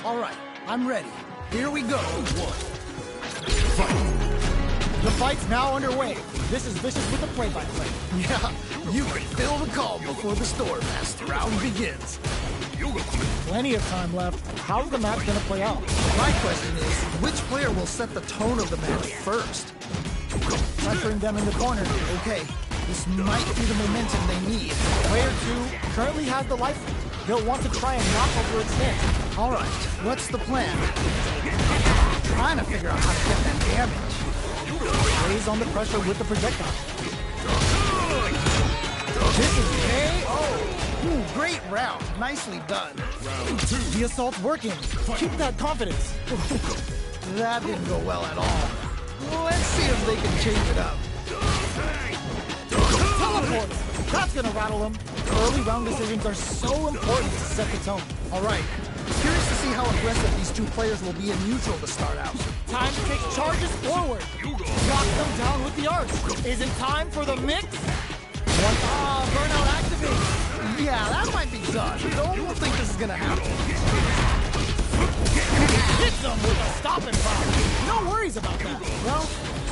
All right, I'm ready. Here we go. The fight's now underway. This is Vicious with the play-by-play. Yeah, you can feel the calm before the storm as the round begins. Plenty of time left. How's the match gonna play out? My question is, which player will set the tone of the match first? Pressuring them in the corner. Okay, this might be the momentum they need. Player 2 currently has the life lead. They'll want to try and knock over its head. All right, what's the plan? Trying to figure out how to get that damage. Lays on the pressure with the projectile. This is KO. Ooh, great round. Nicely done. Round 2. The assault's working. Keep that confidence. That didn't go well at all. Let's see if they can change it up. Teleport! That's gonna rattle them. Early round decisions are so important to set the tone. All right. Curious to see how aggressive these two players will be in neutral to start out. Time to take charges forward. Knock them down with the arch. Is it time for the mix? Burnout activates. Yeah, that might be done. Don't think this is gonna happen. Hits them with a stopping power. No worries about that. Well,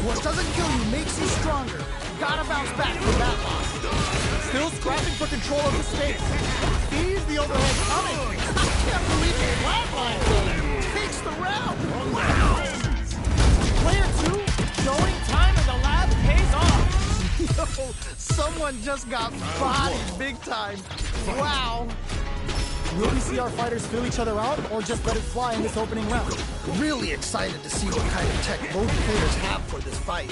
what doesn't kill you makes you stronger. Gotta bounce back from that loss. Still scrapping for control of the space. Sees the overhead coming. I can't believe it. Flatline Takes the round. Wow. Player 2 showing time in the lab pays off. Yo, someone just got bodied big time. Wow. Will we see our fighters fill each other out or just let it fly in this opening round? Really excited to see what kind of tech both players have for this fight.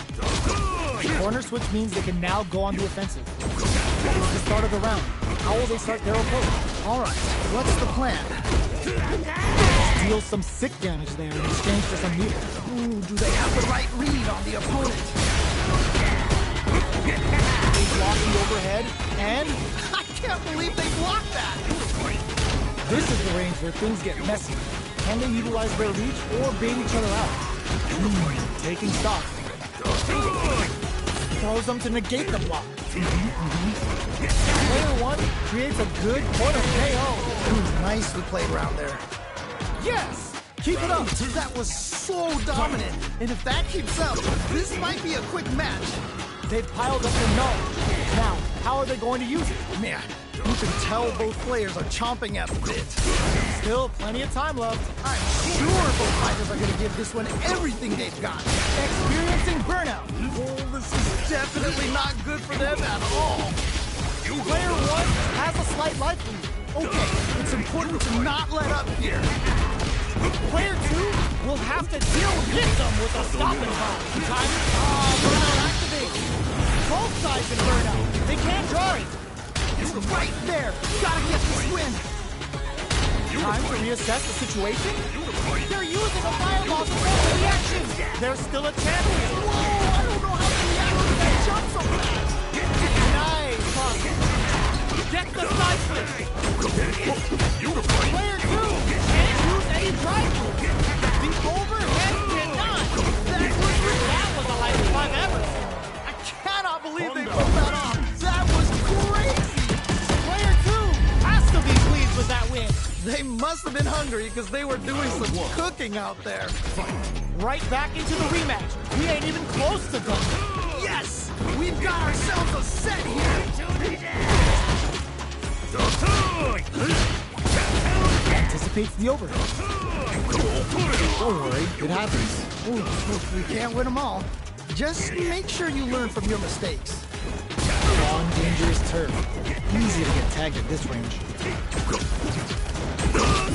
Corner switch means they can now go on the offensive. It's the start of the round. How will they start their approach? All right, what's the plan? Deal some sick damage there in exchange for some heat. Ooh, do they have the right read on the opponent? They block the overhead, and I can't believe they blocked that! This is the range where things get messy. Can they utilize their reach or bait each other out? Taking stock. Throws them to negate the block. Player 1 creates a good corner KO. Nicely played round there. Yes! Keep it up! That was so dominant. And if that keeps up, this might be a quick match. They've piled up their knowledge. Now, how are they going to use it? Man, you can tell both players are chomping at the bit. Still plenty of time left. I'm sure both fighters are going to give this one everything they've got. Experiencing burnout. Oh, this is definitely not good for them at all. Player 1 has a slight life lead. Okay, it's important to not let up here. Player 2 will have to hit them with a stopping power. Burnout activates. Both sides can burn out. They can't draw it. It's right there. Gotta get this win. Time to reassess the situation. They're using a fireball to force the reaction. There's still a chance. Whoa, I don't know how to react to that jump so fast. Nice. Get the side switch. Player 2 can't use any drive moves. The overhead cannot. That was the highest I've ever seen. I cannot believe they pulled that off. That was crazy. Player 2 has to be pleased with that win. They must have been hungry because they were doing some cooking out there. Right back into the rematch. We ain't even close to done. Yes! We've got ourselves a set here. Anticipates the overhead. Don't worry, it happens. Ooh, we can't win them all. Just make sure you learn from your mistakes. Long, dangerous turf. Easy to get tagged at this range.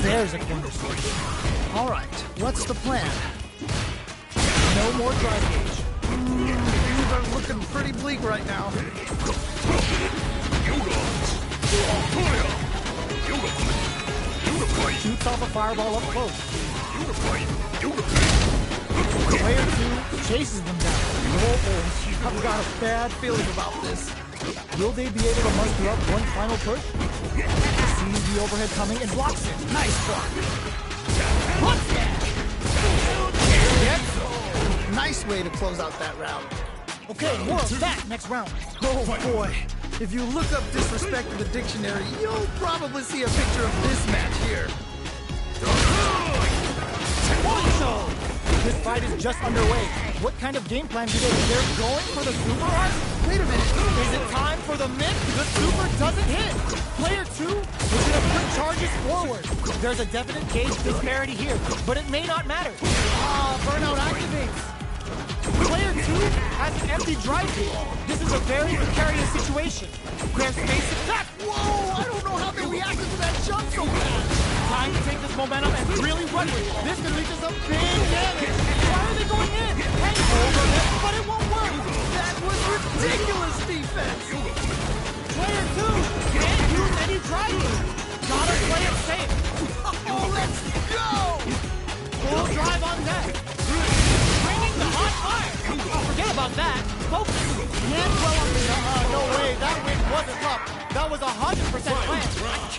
There's a corner switch. All right, what's the plan? No more drive gauge. Things are looking pretty bleak right now. Shoots off a fireball up close. Player 2 chases them down. Oh, I've got a bad feeling about this. Will they be able to muster up one final push? Sees the overhead coming and blocks it. Nice block. What's that? Yep. Nice way to close out that round. Okay, more of that next round. Oh boy. If you look up disrespect in the dictionary, you'll probably see a picture of this match here. ride is just underway. What kind of game plan do they? They're going for the super art? Wait a minute. Is it time for the mix? The super doesn't hit. Player 2 is gonna put charges forward. There's a definite gauge disparity here, but it may not matter. Burnout activates. Player 2 has an empty drive gauge. This is a very precarious situation. There's space attack. Whoa, I don't know how they reacted to that jump so fast. Time to take this momentum and really run with it. This could lead to some big damage. Why are they going in? Hang over it, but it won't work. That was ridiculous defense. Player 2 can't use any drive gauge. Gotta play it safe. Oh, let's go. Full drive on deck. Bringing the hot fire. Oh, forget about that. Focus. Can't dwell on the... No way. That win wasn't up. That was 100% planned.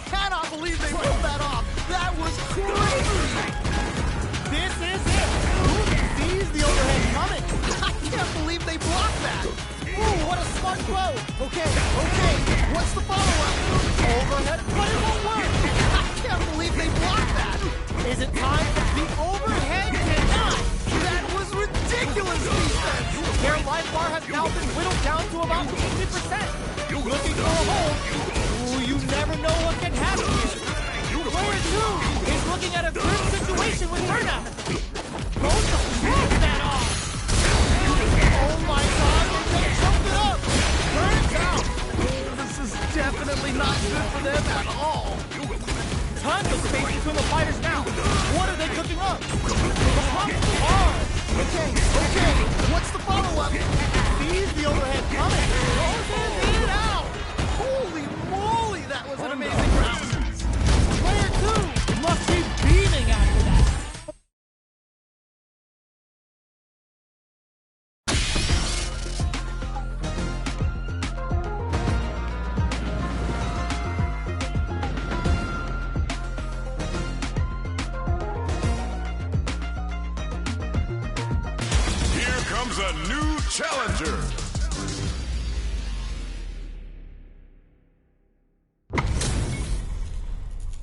Cannot believe they pulled that off. That was crazy. This is it. Who sees the overhead coming? I can't believe they blocked that. Ooh, what a smart throw. Okay. What's the follow-up? Overhead, but it won't work. I can't believe they blocked that. Is it time? The overhead cannot. That was ridiculous defense. Their life bar has now been whittled down to about 50%. Looking for a hole. Ooh, you never know what can happen here. Player 2 is looking at a good situation with burnout. Both of them that off. Oh my god, they just jumped it up. Burns out. This is definitely not good for them at all. Tons of space between the fighters now. What are they cooking up? The pump's hard. Okay. What's the follow-up? Sees the overhead coming. Closes it out. Holy moly, that was an amazing round. Player 2 must be beaming after that. Here comes a new challenger.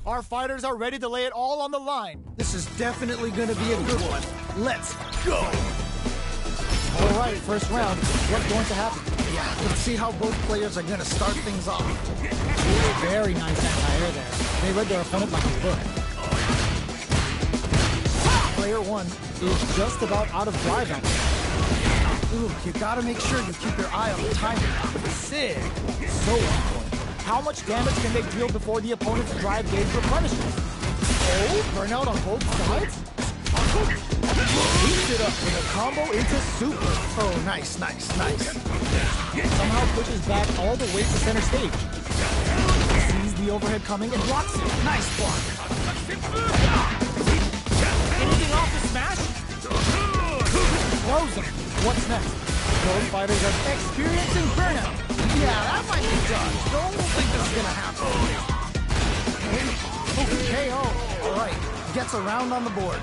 Our fighters are ready to lay it all on the line. This is definitely going to be a good one. Let's go. All right, first round. What's going to happen? Yeah, let's see how both players are going to start things off. Very nice anti-air there. They read their opponent like a book. Player 1 is just about out of drive out. Ooh, you got to make sure you keep your eye on the timer. Sick. So on point. How much damage can they deal before the opponent's drive gauge replenishes? Oh, burnout on both sides? Heats it up with a combo into super. Oh, nice. Somehow pushes back all the way to center stage. Sees the overhead coming and blocks it. Nice block. Anything off the smash? Frozen. What's next? Both fighters are experiencing burnout. Yeah, that might be done. Don't think this is gonna happen. KO. All right, gets a round on the board.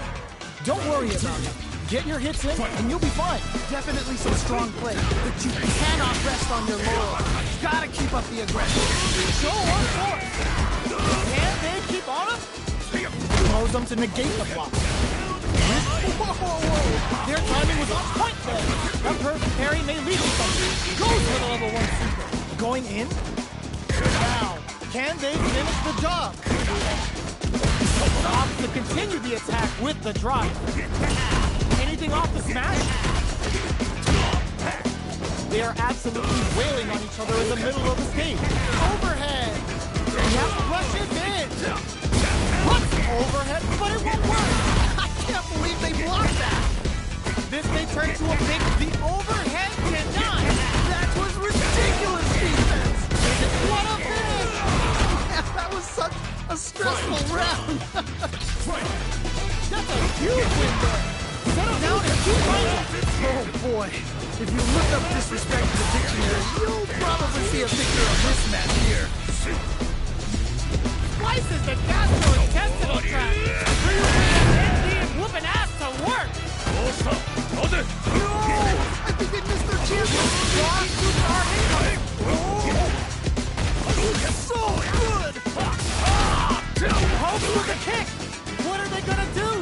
Don't worry about it. Get your hits in and you'll be fine. Definitely some strong play, but you cannot rest on your laurels. Gotta keep up the aggression. Show on force. Can they keep on him? Throws them to negate the block. Whoa. Their timing was on point there. That perfect parry may lead to something. Goes for the level 1 super. Going in? Now, can they finish the job? Opts to continue the attack with the drive. Anything off the smash? They are absolutely wailing on each other in the middle of the stage. Overhead. Yep, rushes in. What's overhead, but it won't work. I can't believe they blocked that. This may turn to a big. The overhead cannot. That was ridiculous defense. What a finish! That was such a stressful round. That's a huge win there. Settle down and keep fighting. Oh boy. If you look up disrespect in the dictionary, you'll probably see a picture of this match here. Slices the gastrointestinal tract. Indian whooping ass to work. No! I think they missed their chance. Strong super arm incoming. So good! Hope with a kick. What are they gonna do?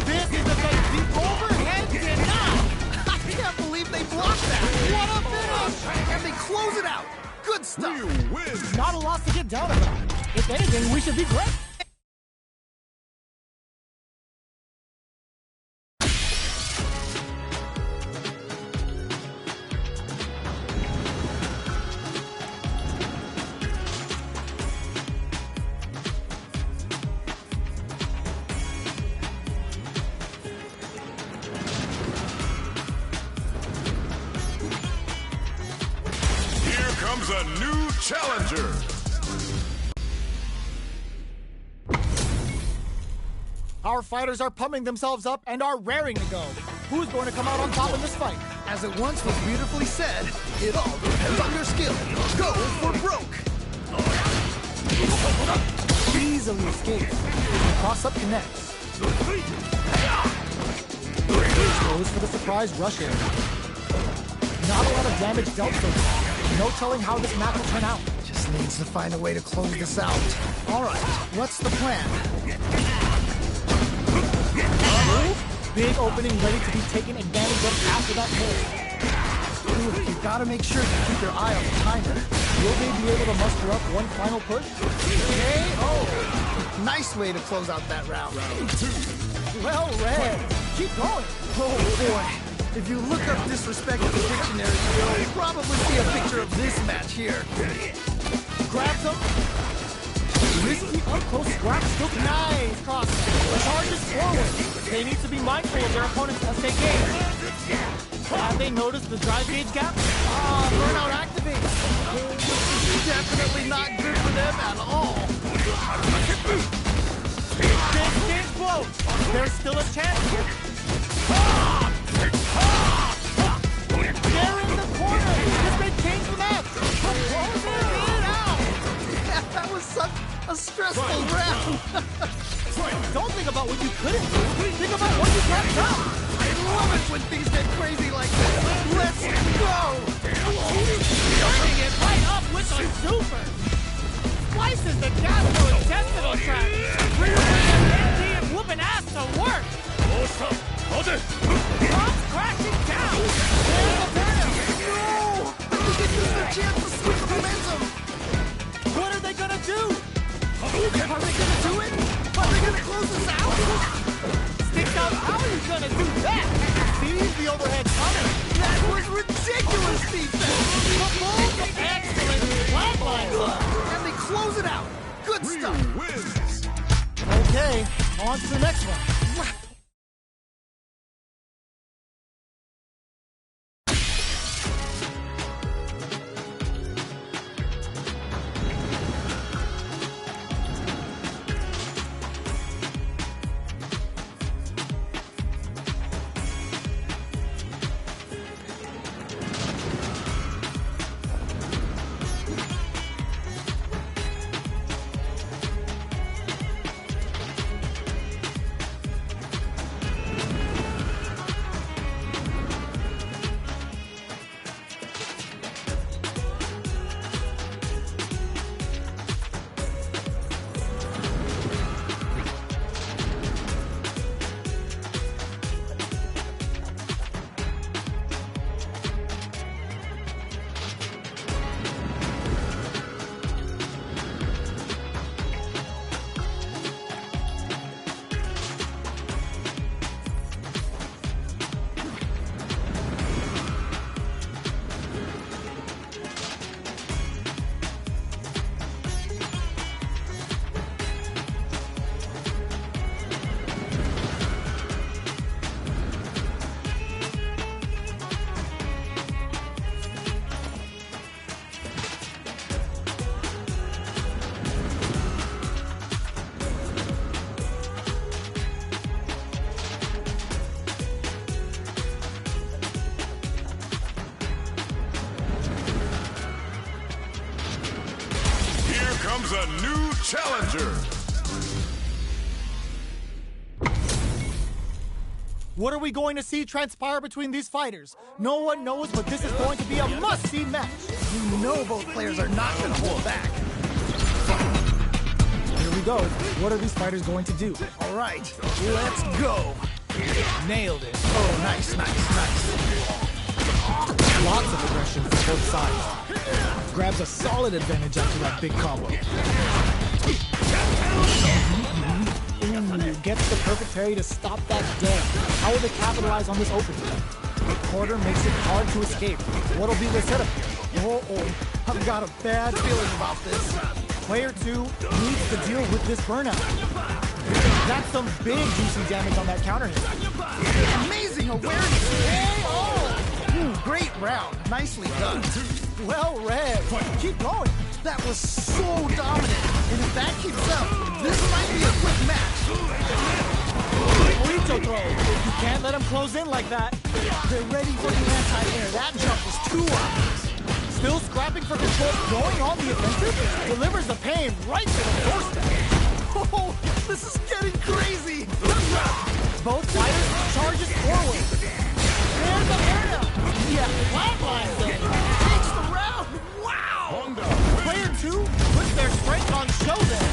This is the overhead stuff. Wins. Not a lot to get down about. If anything, we should be great. Comes a new challenger. Our fighters are pumping themselves up and are raring to go. Who's going to come out on top in this fight? As it once was beautifully said, it all depends on your skill. Go for broke. Easily escapes. Cross-up connects. Goes for the surprise rush in. Not a lot of damage dealt so far. No telling how this match will turn out. Just needs to find a way to close this out. All right, what's the plan? Big opening ready to be taken advantage of after that pull. You gotta make sure to keep your eye on the timer. Will they be able to muster up one final push? KO! Nice way to close out that round. Well read. Keep going. Oh boy. If you look up disrespect in the dictionary, you'll probably see a picture of this match here. Grabs him. Risky up-close scrap still. Nice cross. Charges forward. They need to be mindful of their opponent's SK game. Have they noticed the drive gauge gap? Burnout activates. Definitely not good for them at all. Big blow. There's still a chance here. They're in the corner. This may change the match. Closing it out. Yeah, that was such a stressful round. Don't think about what you couldn't do. Think about what you got done. I love it when things get crazy like this. Let's go. Turning it right up with a super. Slices the gastrointestinal tract. Bringing MD and whooping ass to work. Drops crashing down. There's the burner. No! This is their chance to switch the momentum. What are they gonna do? Are they gonna do it? Are they gonna close this out? Sticks out. How are you gonna do that? Sees the overhead coming. That was ridiculous defense. Excellent flatline. And they close it out. Good stuff. Wins. Okay, on to the next one. Comes a new challenger. What are we going to see transpire between these fighters? No one knows, but this is going to be a must-see match. You know both players are not going to hold back. Here we go. What are these fighters going to do? All right, let's go. Nailed it. Oh, nice. Lots of aggression from both sides. grabs a solid advantage after that big combo. Ooh, gets the perfect parry to stop that dead. How will they capitalize on this opening? Quarter makes it hard to escape. What'll be the setup here? I've got a bad feeling about this. Player 2 needs to deal with this burnout. That's some big juicy damage on that counter hit. Amazing awareness. Great round. Nicely done. Well read. Keep going. That was so dominant. And if that keeps up, this might be a quick match. Burrito throw. You can't let him close in like that. They're ready for the anti-air. That jump is too obvious. Still scrapping for control, going on the offensive, delivers the pain right to the doorstep. Oh, this is getting crazy. Both fighters charges forward. There's the burnout. Yeah, flatline then. Takes the round. Wow. Player 2 puts their strength on show there.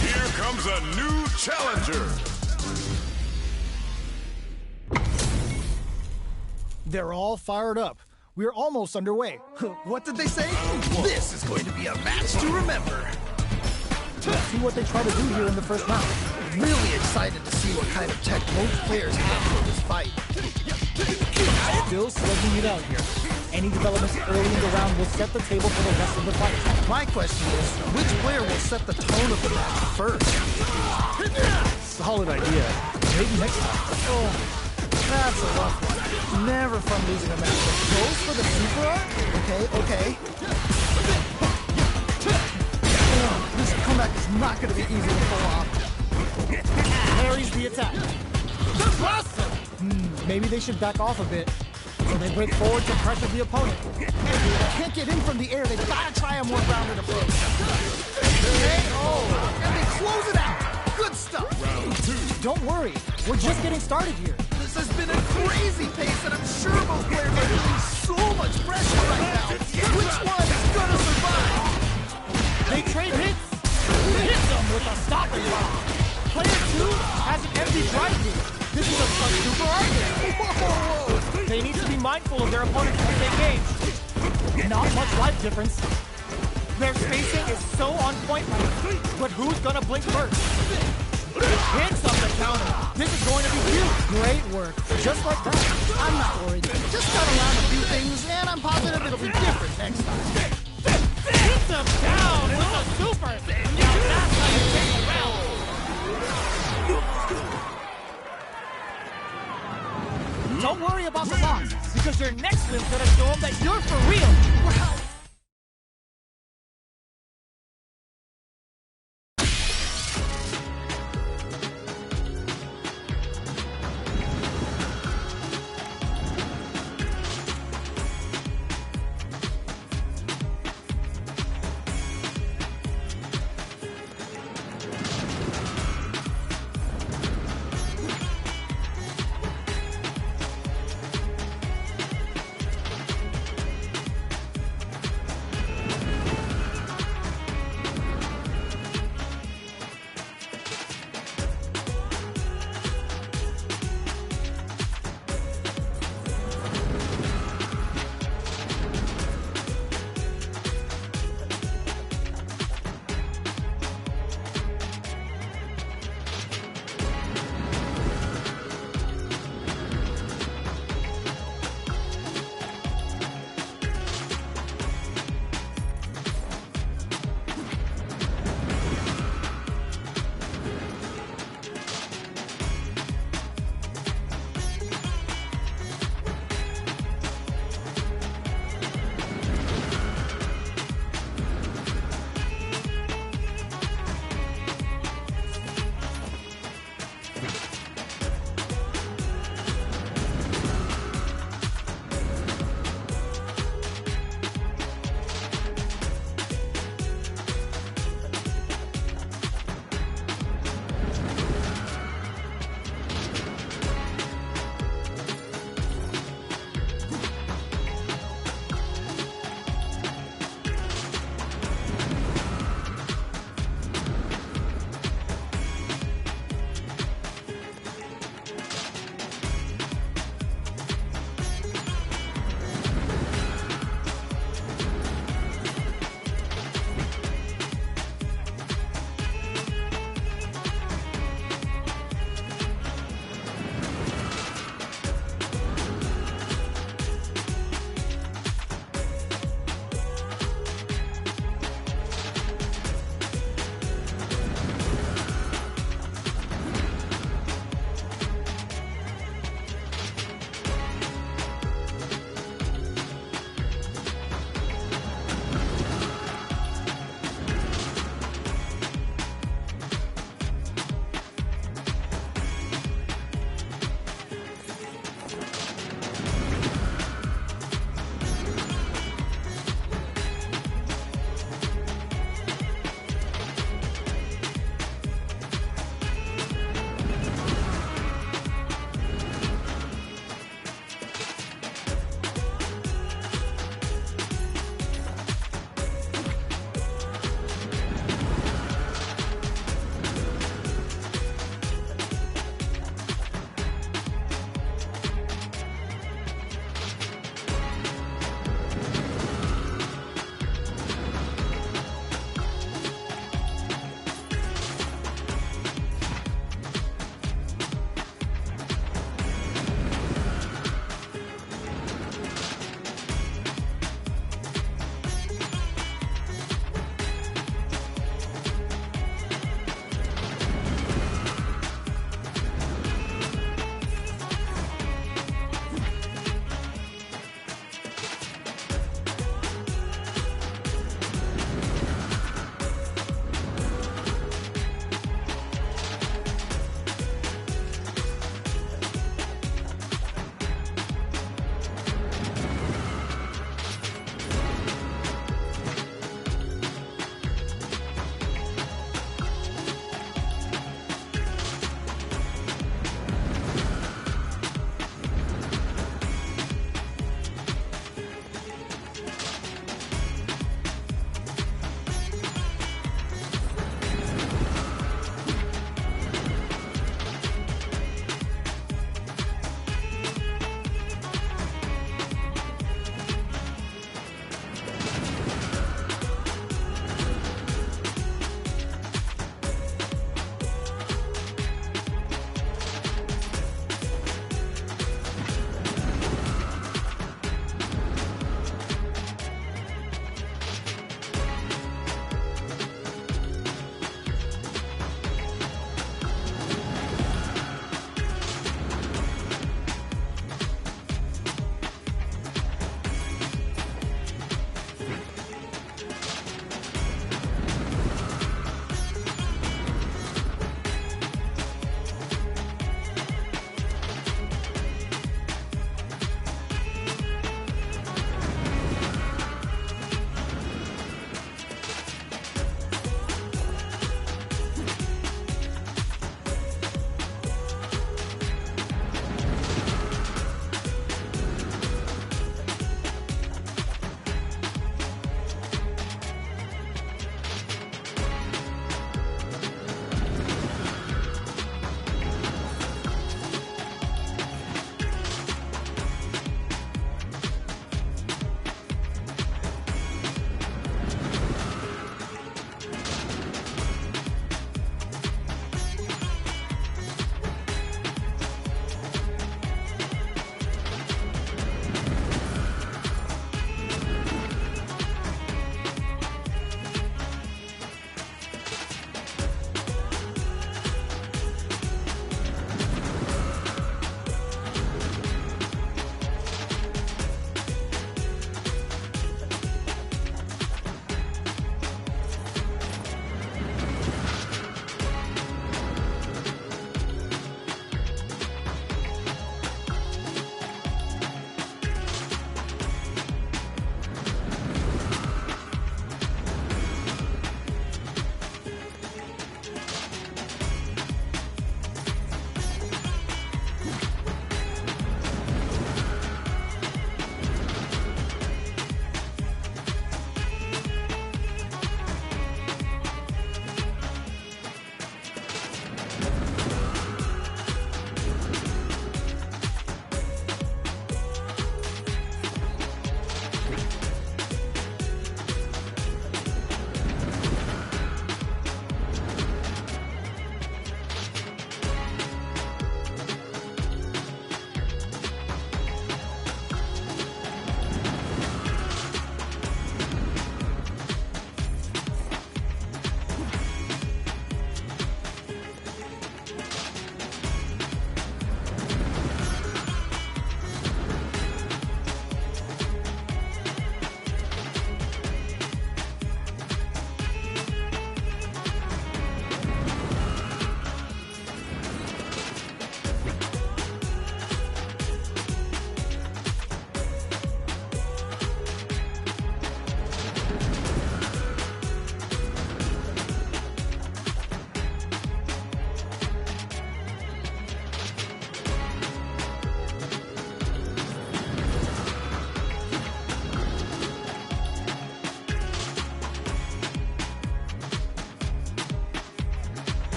Here comes a new challenger. They're all fired up. We're almost underway. What did they say? This is going to be a match to remember. Let's see what they try to do here in the first round. Really excited to see what kind of tech both players have for this fight. Still slugging it out here. Any developments early in the round will set the table for the rest of the fight. My question is, which player will set the tone of the match first? Solid idea. Maybe next time. Oh, that's a rough one. Never fun losing a match. Goes for the super art? Okay. This comeback is not going to be easy to pull off. Parries the attack. Maybe they should back off a bit. So they break forward to pressure the opponent. Can't get in from the air. They've got to try a more grounded approach. And they close it out. Good stuff. Don't worry. We're just getting started here. This has been a crazy pace, and I'm sure both players are feeling so much pressure right now. Which one is going to survive? They trade hits. Hits them with a stopping block. Player 2 has an empty drive here. This is a super argument. Whoa. They need to be mindful of their opponents as they engage. Not much life difference. Their spacing is so on point right now. But who's gonna blink first? Hits on the counter. This is going to be huge. Great work. Just like that. I'm not worried. Just got around a few things, and I'm positive it'll be different next time. Hits him down with a super. Now that's how you take the round. Don't worry about the loss, because your next win gonna show them that you're for real. Wow.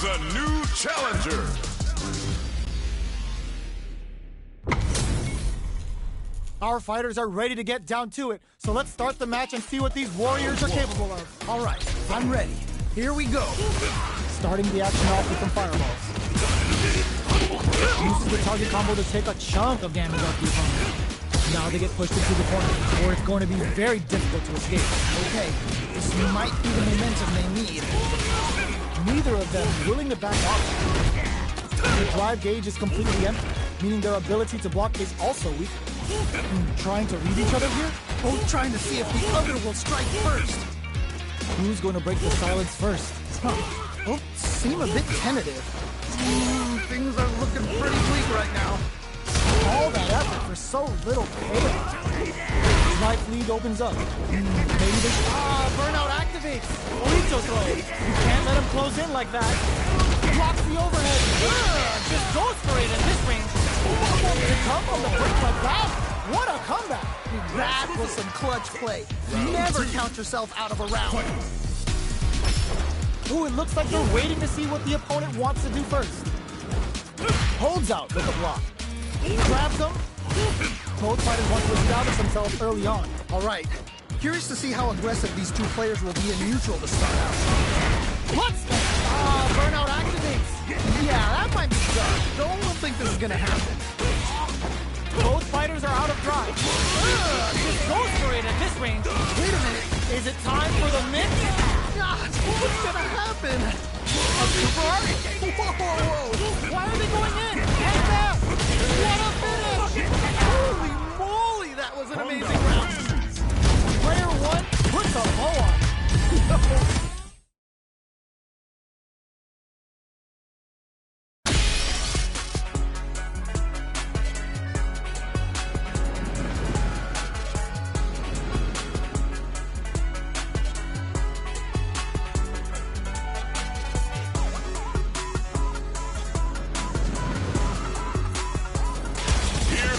comes a new challenger. Our fighters are ready to get down to it, so let's start the match and see what these warriors are capable of. All right, I'm ready. Here we go. Starting the action off with some fireballs. Uses the target combo to take a chunk of damage off the opponent. Now they get pushed into the corner, where it's going to be very difficult to escape. Okay, this might be the momentum they need. Neither of them willing to back off. The drive gauge is completely empty, meaning their ability to block is also weak. Trying to read each other here? Both trying to see if the other will strike first. Who's going to break the silence first? Both seem a bit tentative. Things are looking pretty bleak right now. All that effort for so little payoff. Life lead opens up. Maybe they... Burnout activates. Burrito throw. You can't let him close in like that. Blocks the overhead. Just goes for it in this range. To come on the break like that? What a comeback. That was some clutch play. Never count yourself out of a round. Ooh, it looks like they're waiting to see what the opponent wants to do first. Holds out with a block. Grabs them. Both fighters want to establish themselves early on. All right. Curious to see how aggressive these two players will be in neutral to start out. What's that? Burnout activates. Yeah, that might be tough. No one will think this is gonna happen. Both fighters are out of drive. Just goes for it at this range. Wait a minute. Is it time for the mix? What's gonna happen? A super art? Whoa! Why are they going in? Hang back! What a finish! Holy moly, that was an amazing round. Player one puts a bow on.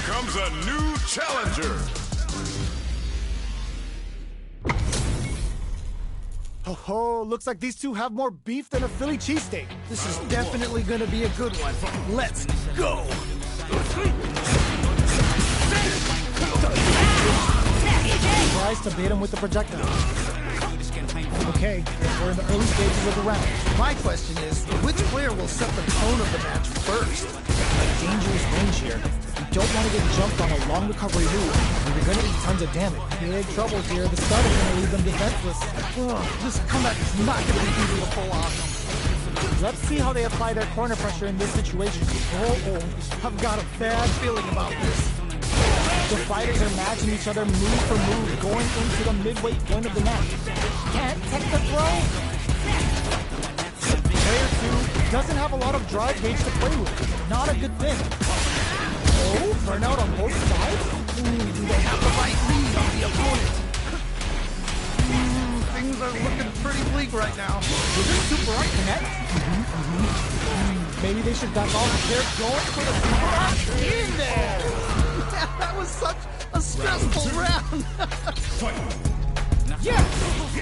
Comes a new challenger. Oh, looks like these two have more beef than a Philly cheesesteak. This is definitely gonna be a good one. Let's go! Tries to bait him with the projectile. Okay, we're in the early stages of the round. My question is, which player will set the tone of the match first? Dangerous range here. You don't want to get jumped on a long recovery move. You're going to eat tons of damage. Big trouble here. The start is going to leave them defenseless. This comeback is not going to be easy to pull off. Let's see how they apply their corner pressure in this situation. I've got a bad feeling about this. The fighters are matching each other move for move, going into the midway point of the match. Can't take the throw. Player two doesn't have a lot of drive gauge to play with. Not a good thing. Oh, burnout on both sides? Do they have the right lead on the opponent? Things are looking pretty bleak right now. Will this super art connect? Maybe they should back off. They're going for the super art in there. Yeah, that was such a stressful round. Yeah,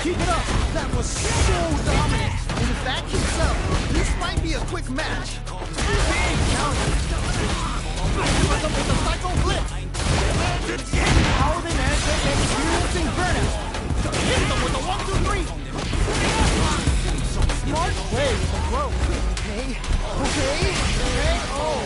keep it up. That was so dominant. And if that keeps up, this might be a quick match. Big counter. With the cycle flip. How they manage to experiencing burnout. Hit them with the 1, 2, 3. Smart play with the throw. Okay. Oh.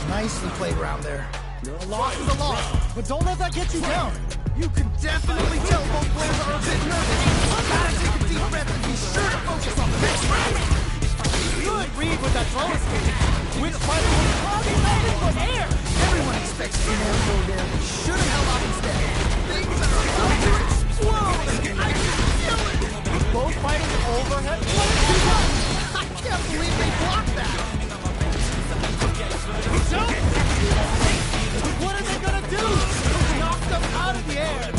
Nicely played round there. A loss is a loss, but don't let that get you down. You can definitely tell both players are a bit nervous. Gotta take a deep breath and be sure to focus on the next round. Good read with that throw escape. Which fighter will probably land into air? Everyone expects an air throw there. Should have held off instead. Things are about to explode. I can feel it. Both fighters overhead. I can't believe they blocked that. What are they gonna do? Knock them out of the air.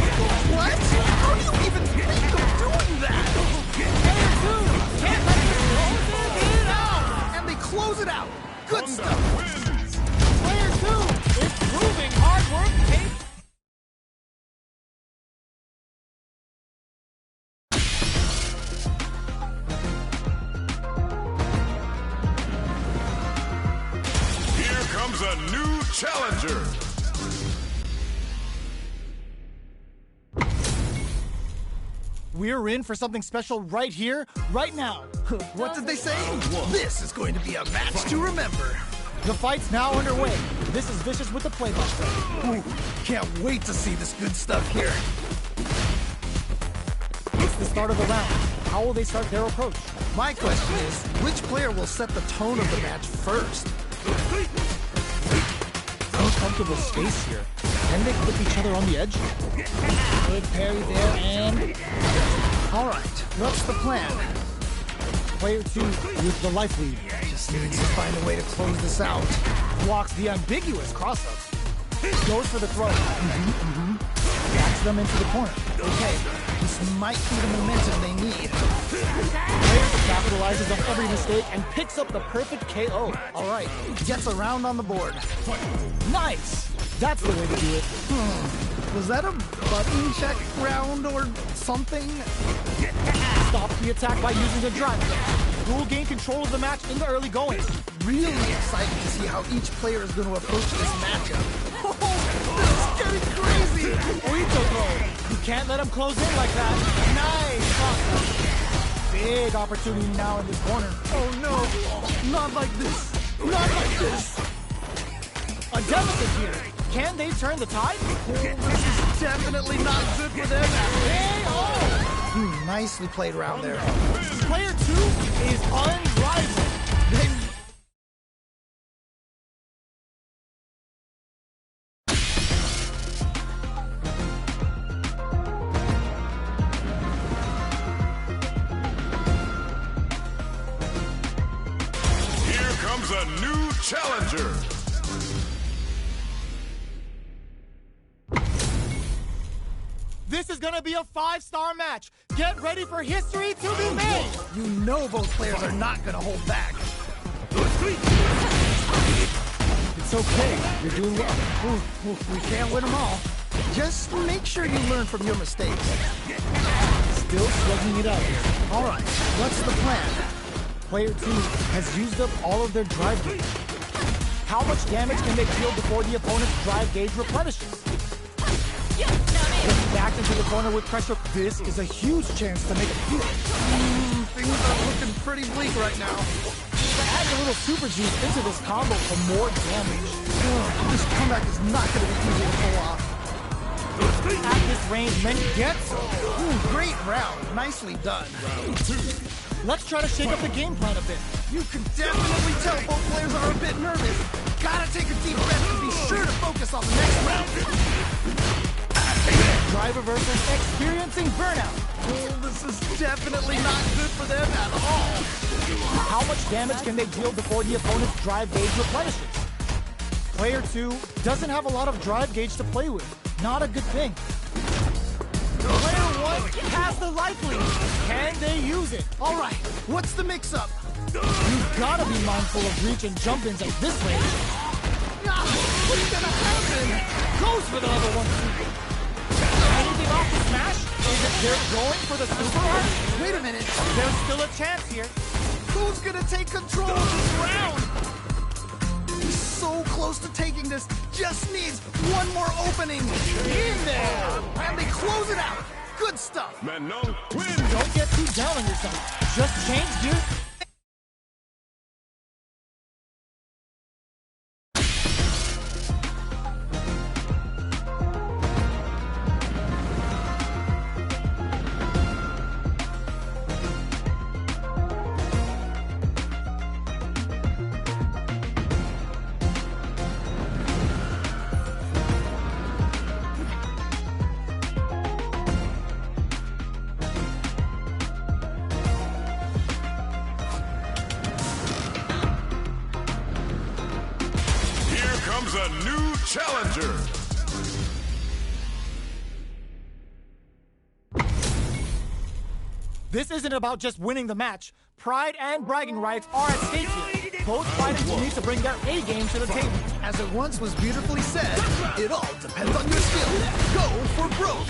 What? How do you even think of doing that? Player two can't let it close it out. And they close it out. Good stuff. Player two is proving hard work pays We're in for something special right here, right now. What did they say? This is going to be a match to remember. The fight's now underway. This is Vicious with the play-by-play. Can't wait to see this good stuff here. It's the start of the round. How will they start their approach? My question is, which player will set the tone of the match first? Uncomfortable space here. Can they clip each other on the edge? Good parry there, and... All right, what's the plan? Player 2 with the life lead. Just needs to find a way to close this out. Blocks the ambiguous cross-up. Goes for the throw. Backs them into the corner. Okay, this might be the momentum they need. Player capitalizes on every mistake and picks up the perfect KO. All right, gets a round on the board. Nice! That's the way to do it. Was that a button check round or something? Stops the attack by using the drive. Will gain control of the match in the early going. Really exciting to see how each player is going to approach this matchup. Oh, this is getting crazy! Oito throw. You can't let him close in like that. Nice! Big opportunity now in this corner. Oh no! Not like this! Not like this! A deficit here. Can they turn the tide? Oh, this is definitely not good for them. Nicely played around there. Player 2 is unrivaled. Here comes a new challenger. This is gonna be a 5-star match. Get ready for history to be made. You know both players are not going to hold back. It's okay. You're doing well. We can't win them all. Just make sure you learn from your mistakes. Still slugging it out here. All right, what's the plan? Player 2 has used up all of their drive gauge. How much damage can they deal before the opponent's drive gauge replenishes? Gets back into the corner with pressure. This is a huge chance to make a few. Things are looking pretty bleak right now. Add a little super juice into this combo for more damage. This comeback is not going to be easy to pull off. At this range, many gets. Great round. Nicely done. Let's try to shake up the game plan a bit. You can definitely tell both players are a bit nervous. Gotta take a deep breath and be sure to focus on the next round. Drive reversals experiencing burnout. Oh, this is definitely not good for them at all. How much damage can they deal before the opponent's drive gauge replenishes? Player 2 doesn't have a lot of drive gauge to play with. Not a good thing. Player 1 has the life lead. Can they use it? All right, what's the mix-up? You've gotta be mindful of reach and jump-ins at this range. What's gonna happen? Goes for the other one. Anything off the smash? Is it they're going for the super art? Wait a minute. There's still a chance here. Who's gonna take control of this round? He's so close to taking this. Just needs one more opening. In there. And they close it out. Good stuff. Manon wins. Don't get too down on yourself. Just change gears. Comes a new challenger. This isn't about just winning the match. Pride and bragging rights are at stake here. Both fighters will need to bring their A game to the table. As it once was beautifully said, it all depends on your skill. Go for broke.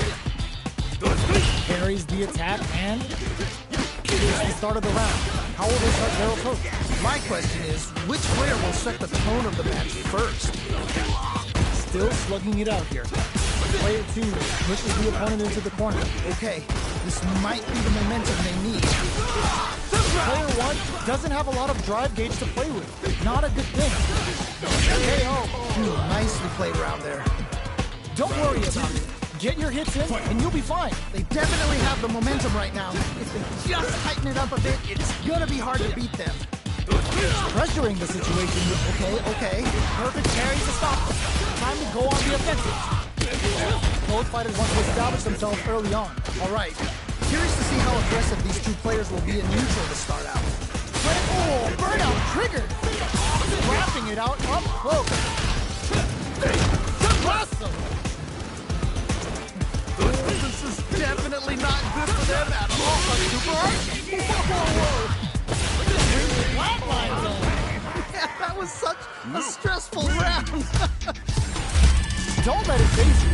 Carries the attack and it is the start of the round. How will they start their approach? My question is, which player will set the tone of the match first? Still slugging it out here. Player 2 pushes the opponent into the corner. Okay, this might be the momentum they need. Player 1 doesn't have a lot of drive gauge to play with. Not a good thing. KO. Nicely played around there. Don't worry about it. Get your hits in, and you'll be fine. They definitely have the momentum right now. If they just tighten it up a bit, it's gonna be hard to beat them. Pressuring the situation. Okay. Perfect parry to stop them. Time to go on the offensive. Both fighters want to establish themselves early on. All right. Curious to see how aggressive these two players will be in neutral to start out. Oh, burnout triggered. Wrapping it out up close. Awesome. This is definitely not good for them at all. Whoa. Yeah, that was such a stressful round. Don't let it phase you.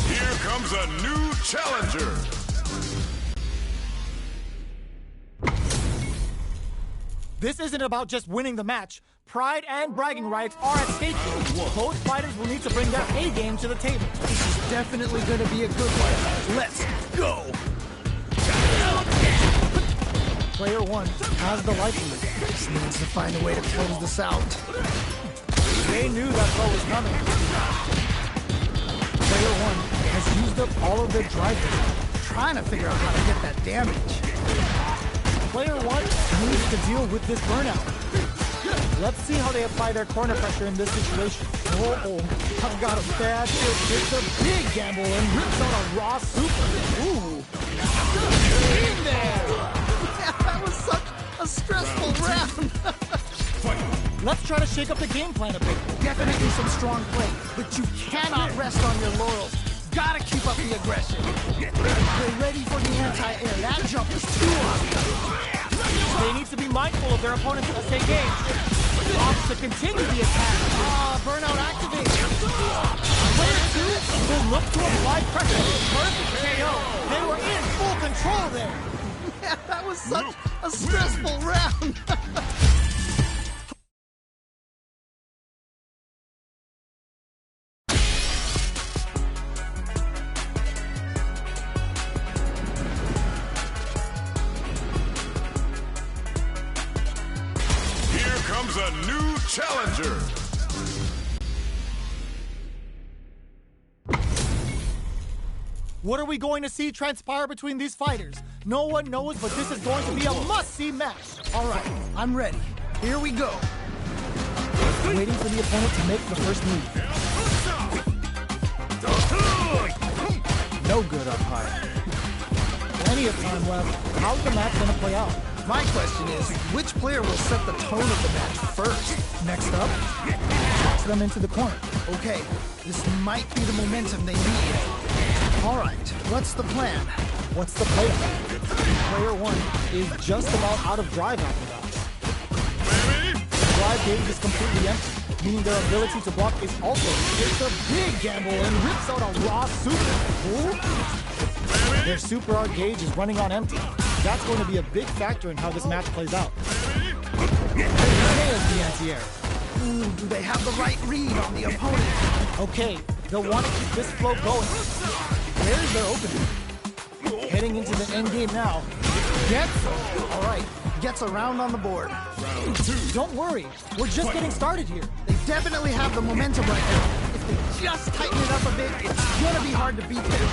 Here comes a new challenger. This isn't about just winning the match. Pride and bragging rights are at stake here. Both fighters will need to bring their A game to the table. This is definitely going to be a good one. Let's go. Player 1 has the life lead. Just needs to find a way to close this out. They knew that throw was coming. Player 1 has used up all of their drive time, Trying to figure out how to get that damage. Player 1 needs to deal with this burnout. Let's see how they apply their corner pressure in this situation. Oh, I've got a bad feel. It's a big gamble and rips out a raw super. Ooh. In there. Yeah, that was such a stressful round. Let's try to shake up the game plan a bit. Definitely some strong play, but you cannot rest on your laurels. Gotta keep up the aggression. They're ready for the anti-air. That jump is too obvious. They need to be mindful of their opponent's SA game. Opts to continue the attack. Burnout activated. Player 2 will look to apply pressure. Perfect KO. They were in full control there. Yeah, that was such a stressful round. Comes a new challenger. What are we going to see transpire between these fighters? No one knows, but this is going to be a must-see match. All right, I'm ready. Here we go. Waiting for the opponent to make the first move. No good up high. Plenty of time left. How's the match going to play out? My question is, which player will set the tone of the match first? Next up, box them into the corner. Okay, this might be the momentum they need. All right, what's the plan? What's the playoff? Player 1 is just about out of drive after that. The drive gauge is completely empty, meaning their ability to block is also. It's a big gamble and rips out a raw super. Ooh. Their super art gauge is running on empty. That's going to be a big factor in how this match plays out. There's the anti-air. Do they have the right read on the opponent? Okay, they'll want to keep this flow going. Where's their opening? Heading into the end game now. Gets. All right, gets a round on the board. Don't worry, we're just getting started here. They definitely have the momentum right now. If they just tighten it up a bit, it's gonna be hard to beat them.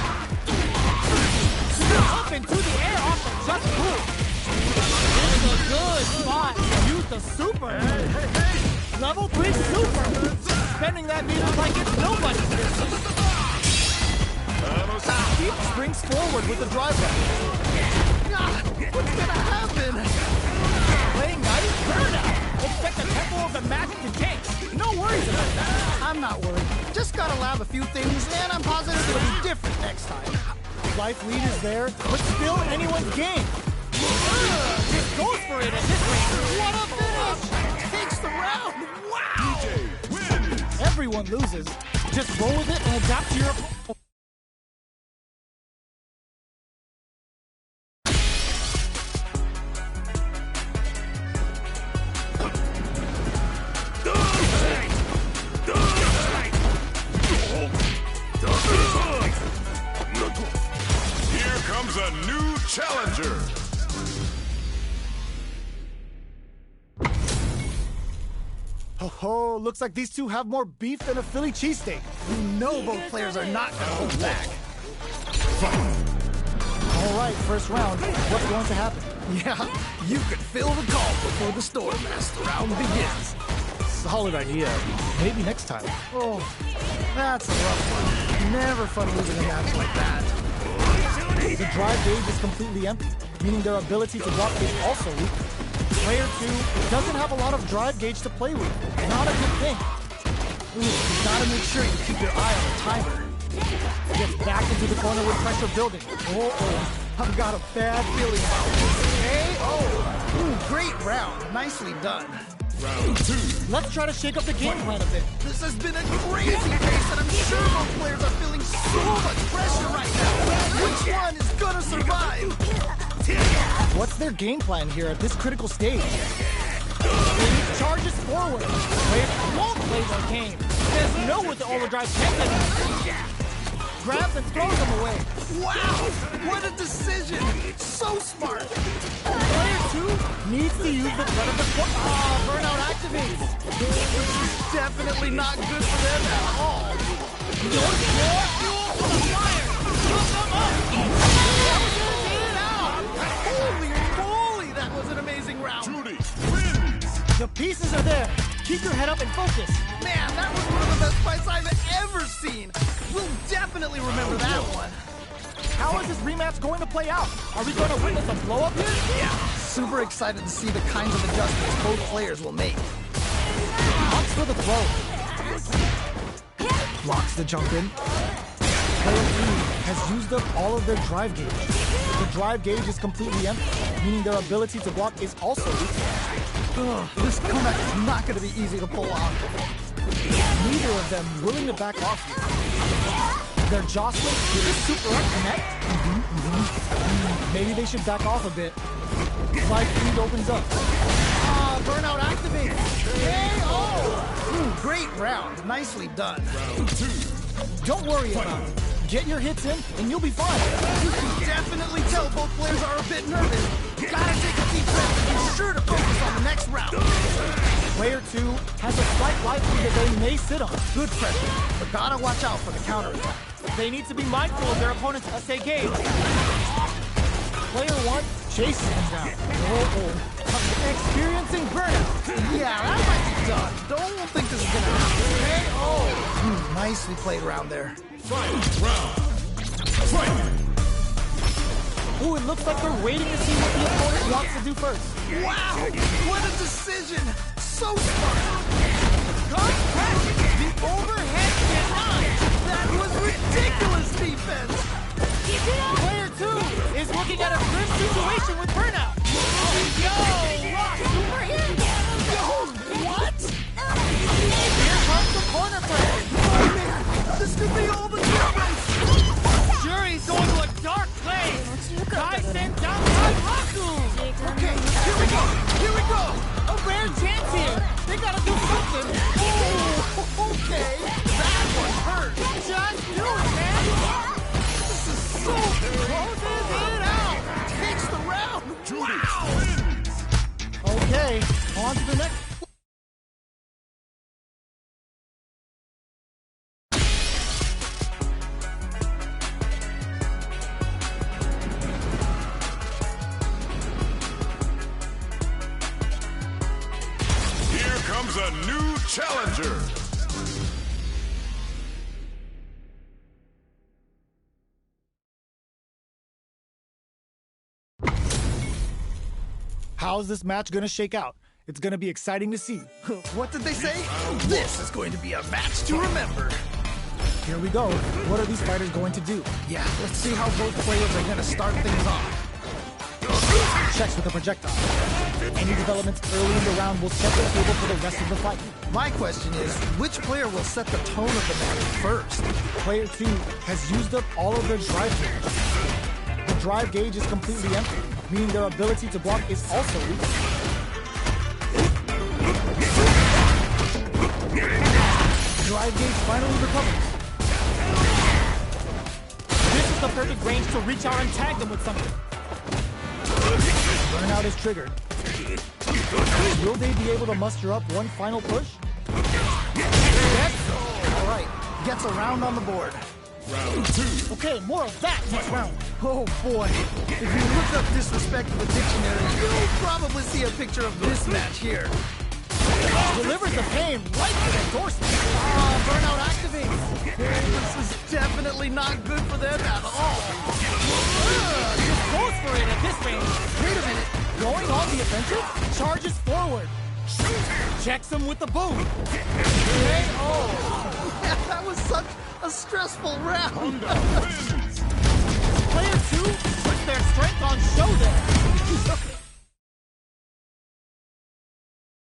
Up into the air off of just cool. It's a good spot. Use the super. Level 3 super. Spending that meter like it's nobody's business. Deep springs forward with the drive back. What's gonna happen? Playing nice burnout. Expect the tempo of the match to tank. No worries about that. I'm not worried. Just gotta lab a few things, and I'm positive it'll be different next time. Life lead is there, but still anyone's game. Just goes for it at this rate. What a finish! Takes the round. Wow! Everyone loses. Just roll with it and adapt to your opponent. Here comes a new challenger. Oh, looks like these two have more beef than a Philly cheesesteak. You know both players are not going to hold back. All right, first round. What's going to happen? Yeah, you could fill the call before the Storm Master round begins. Solid idea. Maybe next time. Oh, that's a rough one. Never fun losing a match like that. The drive gauge is completely empty, meaning their ability to block is also weak. Player 2 doesn't have a lot of drive gauge to play with. Not a good thing. Ooh, you gotta make sure you keep your eye on the timer. Gets back into the corner with pressure building. I've got a bad feeling about this. Ooh, great round. Nicely done. Round 2. Let's try to shake up the game plan a bit. This has been a crazy pace, and I'm sure both players are feeling so much pressure right now. Which one is gonna survive? What's their game plan here at this critical stage? He charges forward. Players won't play their game. Says no with the overdrive technique. Grabs and throws them away. Wow, what a decision. So smart. Player 2 needs to use the threat of the burnout activates. Which is definitely not good for them at all. More fuel for the fire. Put them up. Holy moly, that was an amazing round. Judy wins. The pieces are there. Keep your head up and focus. Man, that was one of the best fights I've ever seen. We'll definitely remember that one. How is this rematch going to play out? Are we going to witness a blow-up here? Yeah, super excited to see the kinds of adjustments both players will make. Opts for the throw. Blocks the jump in. Player 3 has used up all of their drive gauge. The drive gauge is completely empty, meaning their ability to block is also weak. This comeback is not going to be easy to pull off. Neither of them willing to back off here. They're jostling. Did this super up connect? Maybe they should back off a bit. Slide feed opens up. Burnout activated. Great round. Nicely done. Round 2. Don't worry about it. Get your hits in, and you'll be fine. You can definitely tell both players are a bit nervous. Gotta take a deep breath and be sure to focus on the next round. Player 2 has a slight life that they may sit on. Good pressure, but gotta watch out for the counter attack. They need to be mindful of their opponent's essay gauge. Player 1 chases him down. Experiencing burnout. Yeah, that might be done. Don't think this is gonna happen. Nicely played round there. Fight round. Fight. Ooh, it looks like they're waiting to see what the opponent wants to do first. Wow, what a decision. So smart. The overhead deny. That was ridiculous defense. Player 2 is looking at a grim situation with burnout. Yo, rock super hit. Yo, what? Here comes the corner pressure. Oh man, this could be all the difference. Jury's going to a dark place. Kaisen Damarai Haku. Okay, here we go. Here we go. A rare chance here. They gotta do something. Oh, okay. That one hurt. Just do it, man. This is so Closes it out. takes the round. Judy Wow. wins. Okay, on to the next. Here comes a new challenger. How's this match gonna shake out? It's gonna be exciting to see. What did they say? This is going to be a match to remember. Here we go. What are these fighters going to do? Yeah, let's see how both players are going to start things off. Checks with the projectile. Any developments early in the round will set the table for the rest of the fight. My question is, which player will set the tone of the match first? Player 2 has used up all of their drive gauge. The drive gauge is completely empty, meaning their ability to block is also weak. Drive gauge finally recovers. This is the perfect range to reach out and tag them with something. Burnout is triggered. Will they be able to muster up one final push? Yes. All right, gets a round on the board. Round 2. Okay, more of that next round. Oh boy, if you look up disrespect in the dictionary, you'll probably see a picture of this match here. Delivers the pain right to the doorstep. Burnout activates. This is definitely not good for them at all. Just goes for it at this range. Wait a minute. Going on the offensive, charges forward. Checks him with the boom. Yeah, that was such a stressful round. Wins. Player 2 puts their strength on show there.